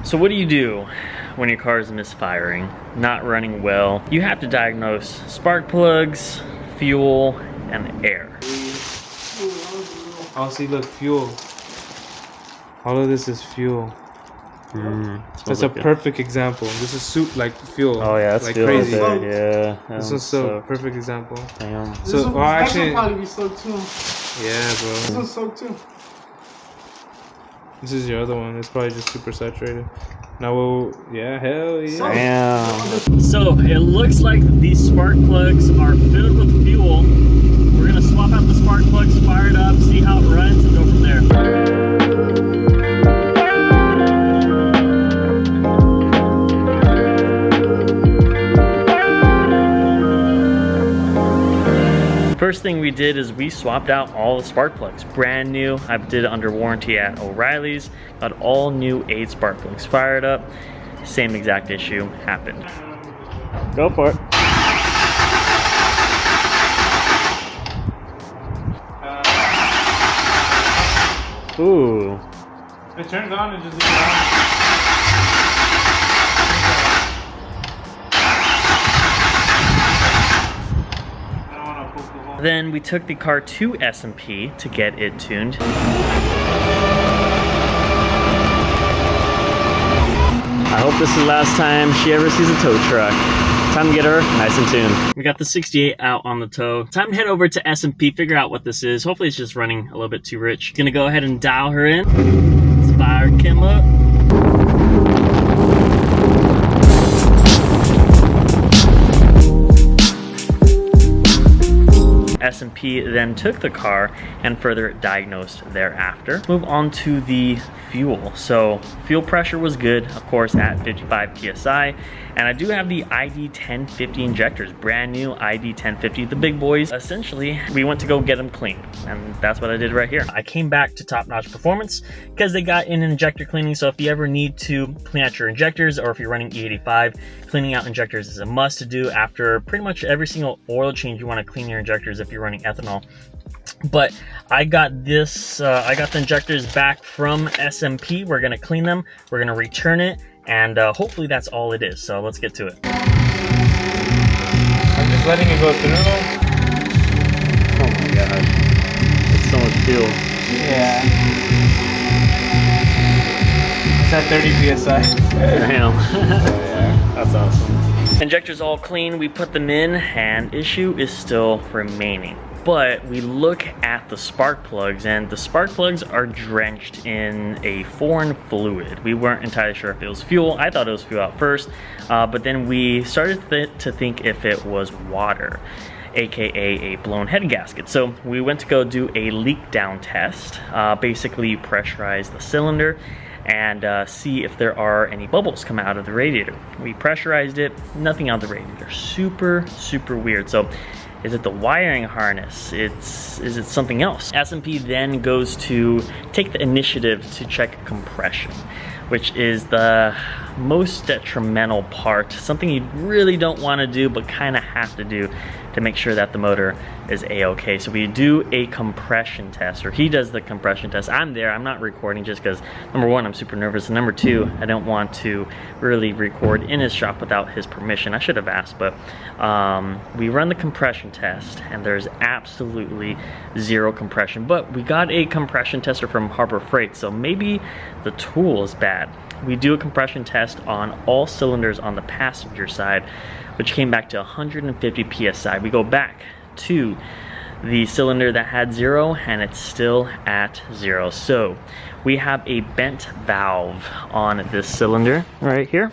So what do you do when your car is misfiring, not running well? You have to diagnose spark plugs, fuel, and air. Oh, see, look, fuel. All of this is fuel. That's a perfect example. This is soup like fuel. Oh yeah, that's like fuel crazy. right there. Yeah. This is so perfect example. Damn. So, well, actually, will probably be soaked too. Yeah, bro. This one's soaked too. This is your other one. It's probably just super saturated. Now, we'll, yeah, hell yeah. Damn. So it looks like these spark plugs are filled with fuel. We're gonna swap out the spark plugs, fire it up, see how it runs, and go from there. First thing we did is we swapped out all the spark plugs, brand new. I did it under warranty at O'Reilly's. Got all new 8 spark plugs fired up. Same exact issue happened. Go for it. Ooh. If it turns on, it just leaves it on. Then we took the car to S&P to get it tuned. I hope this is the last time she ever sees a tow truck. Time to get her nice and tuned. We got the 68 out on the tow. Time to head over to S&P, figure out what this is. Hopefully it's just running a little bit too rich. Gonna go ahead and dial her in. Let's fire Kim up. S&P then took the car and further diagnosed thereafter. Let's move on to the fuel. So fuel pressure was good, of course, at 55 PSI. And I do have the ID 1050 injectors, brand new ID 1050, the big boys. Essentially, we went to go get them cleaned, and that's what I did right here. I came back to Top Notch Performance because they got an injector cleaning. So if you ever need to clean out your injectors, or if you're running E85, cleaning out injectors is a must to do after pretty much every single oil change. You want to clean your injectors if you're running ethanol. But I got this, I got the injectors back from S&P. We're gonna clean them, we're gonna return it, and hopefully that's all it is. So let's get to it. I'm just letting it go through. Oh my god, it's so much fuel. Yeah. It's at 30 PSI. Damn. Yeah, that's awesome. Injectors all clean, we put them in, and issue is still remaining. But we look at the spark plugs, and the spark plugs are drenched in a foreign fluid. We weren't entirely sure if it was fuel. I thought it was fuel at first, but then we started to think if it was water, aka a blown head gasket. So we went to go do a leak down test. Basically pressurize the cylinder and see if there are any bubbles coming out of the radiator. We pressurized it, nothing out of the radiator. Super, super weird. So is it the wiring harness? Is it something else? S&P then goes to take the initiative to check compression, which is the most detrimental part, something you really don't want to do but kind of have to do to make sure that the motor is a-okay. So we do a compression test, or he does the compression test. I'm there, I'm not recording just because number one, I'm super nervous, and number two, I don't want to really record in his shop without his permission. I should have asked, but we run the compression test and there's absolutely zero compression. But we got a compression tester from Harbor Freight, so maybe the tool is bad. We do a compression test on all cylinders on the passenger side, which came back to 150 PSI. We go back to the cylinder that had 0 and it's still at 0. So we have a bent valve on this cylinder right here.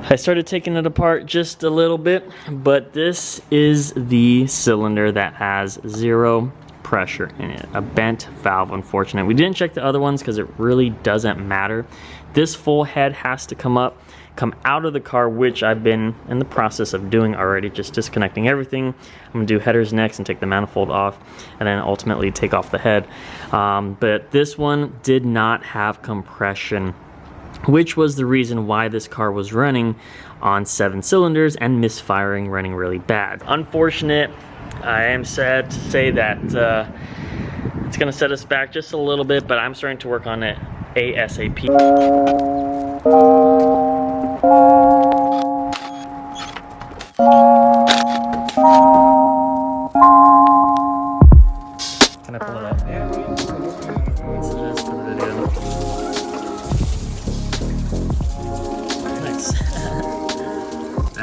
I started taking it apart just a little bit, but this is the cylinder that has 0 pressure in it, a bent valve, unfortunately. We didn't check the other ones because it really doesn't matter. This full head has to come out of the car, which I've been in the process of doing already, just disconnecting everything. I'm gonna do headers next and take the manifold off, and then ultimately take off the head. But this one did not have compression, which was the reason why this car was running on 7 cylinders and misfiring, running really bad. Unfortunate. I am sad to say that it's gonna set us back just a little bit, but I'm starting to work on it ASAP.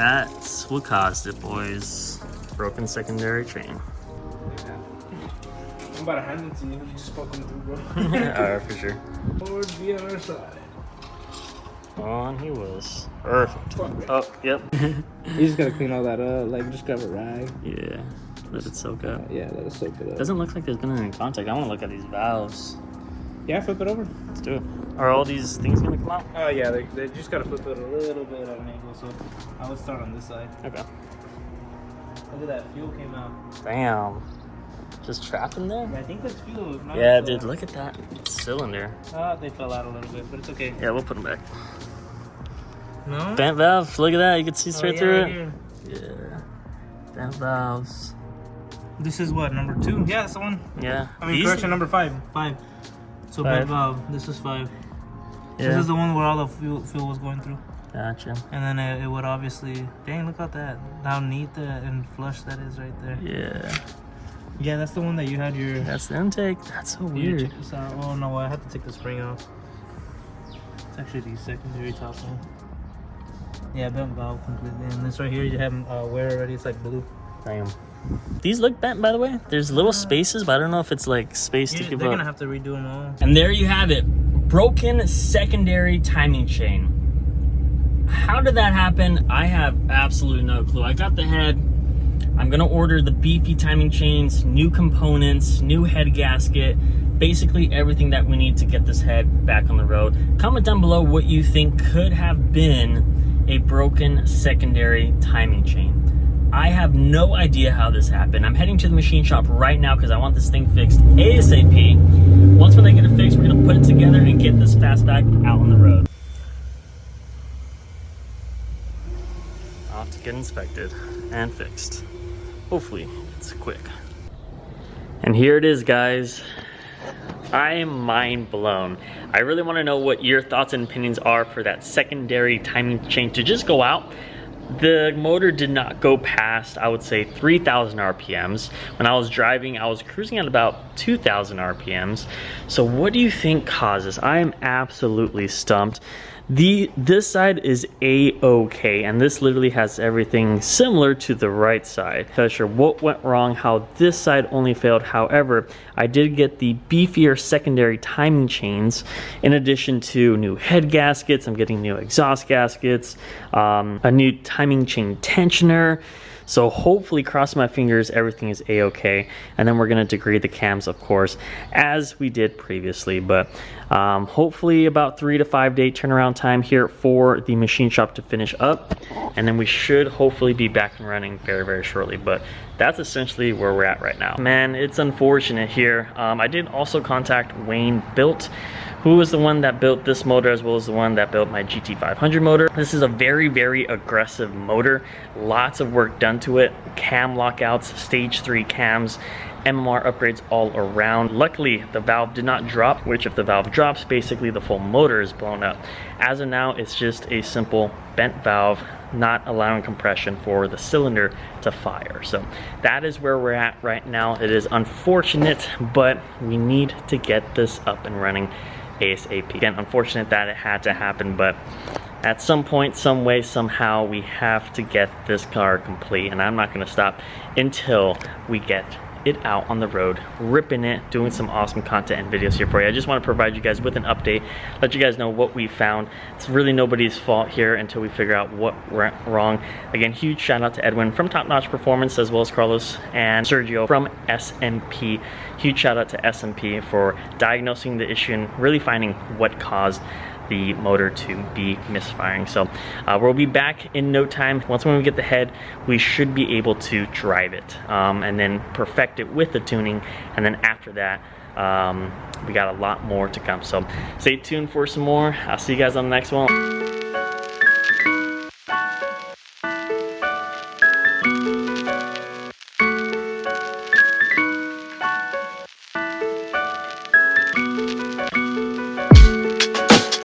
That's what caused it, boys. Broken secondary chain. I'm about to hand it to you. You just fucking through, bro. Alright, for sure. Lord be on our side. On he was. Perfect. Oh, yep. You just gotta clean all that up. Like, just grab a rag. Yeah. Let it soak up. Yeah, let it soak it up. Doesn't look like there's been any contact. I want to look at these valves. Yeah, flip it over. Let's do it. Are all these things gonna come out? Oh, yeah, they just gotta flip it a little bit at an angle. So I would start on this side. Okay. Look at that. Fuel came out. Damn. Just trapped in there? Yeah, I think that's fuel. Yeah, dude, look at that cylinder. They fell out a little bit, but it's okay. Yeah, we'll put them back. No? Bent valve, look at that. You can see straight through right it. Yeah. Bent valves. This is what, number 2? Yeah, that's the one. Yeah. I mean, correction, number 5. 5. So bent valve. This is 5. Yeah. This is the one where all the fuel was going through. Gotcha. And then it would obviously... Dang, look at that. How neat and flush that is right there. Yeah. Yeah, that's the one that you had your... That's the intake. That's so weird. Check this out. Oh, no, I had to take the spring off. It's actually the secondary top one. Yeah, bent valve completely. And this right here, you have wear already. It's like blue. Damn. These look bent, by the way. There's little spaces, but I don't know if it's like space to give up. They're gonna have to redo them all. And there you have it. Broken secondary timing chain. How did that happen? I have absolutely no clue. I got the head. I'm gonna order the beefy timing chains, new components, new head gasket, basically everything that we need to get this head back on the road. Comment down below what you think could have been a broken secondary timing chain. I have no idea how this happened. I'm heading to the machine shop right now because I want this thing fixed ASAP. Once when they get it fixed, we're gonna put it together and get this fastback out on the road. Off to get inspected and fixed. Hopefully it's quick. And here it is, guys. I am mind blown. I really want to know what your thoughts and opinions are for that secondary timing chain to just go out. The motor did not go past, I would say, 3,000 RPMs. When I was driving, I was cruising at about 2,000 RPMs. So what do you think causes? I am absolutely stumped. This side is A-okay, and this literally has everything similar to the right side. Not sure what went wrong, how this side only failed. However, I did get the beefier secondary timing chains in addition to new head gaskets. I'm getting new exhaust gaskets, a new timing chain tensioner. So hopefully, cross my fingers, everything is a-okay. And then we're gonna degrade the cams, of course, as we did previously. But hopefully about 3 to 5 day turnaround time here for the machine shop to finish up. And then we should hopefully be back and running very, very shortly. But that's essentially where we're at right now. Man, it's unfortunate here. I did also contact Wayne Built, who was the one that built this motor as well as the one that built my GT500 motor. This is a very, very aggressive motor. Lots of work done to it. Cam lockouts, stage 3 cams, MMR upgrades all around. Luckily, the valve did not drop, which if the valve drops, basically the full motor is blown up. As of now, it's just a simple bent valve, not allowing compression for the cylinder to fire. So that is where we're at right now. It is unfortunate, but we need to get this up and running ASAP. Again, unfortunate that it had to happen, but at some point, some way, somehow, we have to get this car complete, and I'm not gonna stop until we get it out on the road, ripping it, doing some awesome content and videos here for you. I just want to provide you guys with an update, let you guys know what we found. It's really nobody's fault here until we figure out what went wrong. Again, huge shout out to Edwin from Top Notch Performance, as well as Carlos and Sergio from SMP. Huge shout out to SMP for diagnosing the issue and really finding what caused the motor to be misfiring. So we'll be back in no time. Once when we get the head, we should be able to drive it and then perfect it with the tuning. And then after that, we got a lot more to come. So stay tuned for some more. I'll see you guys on the next one.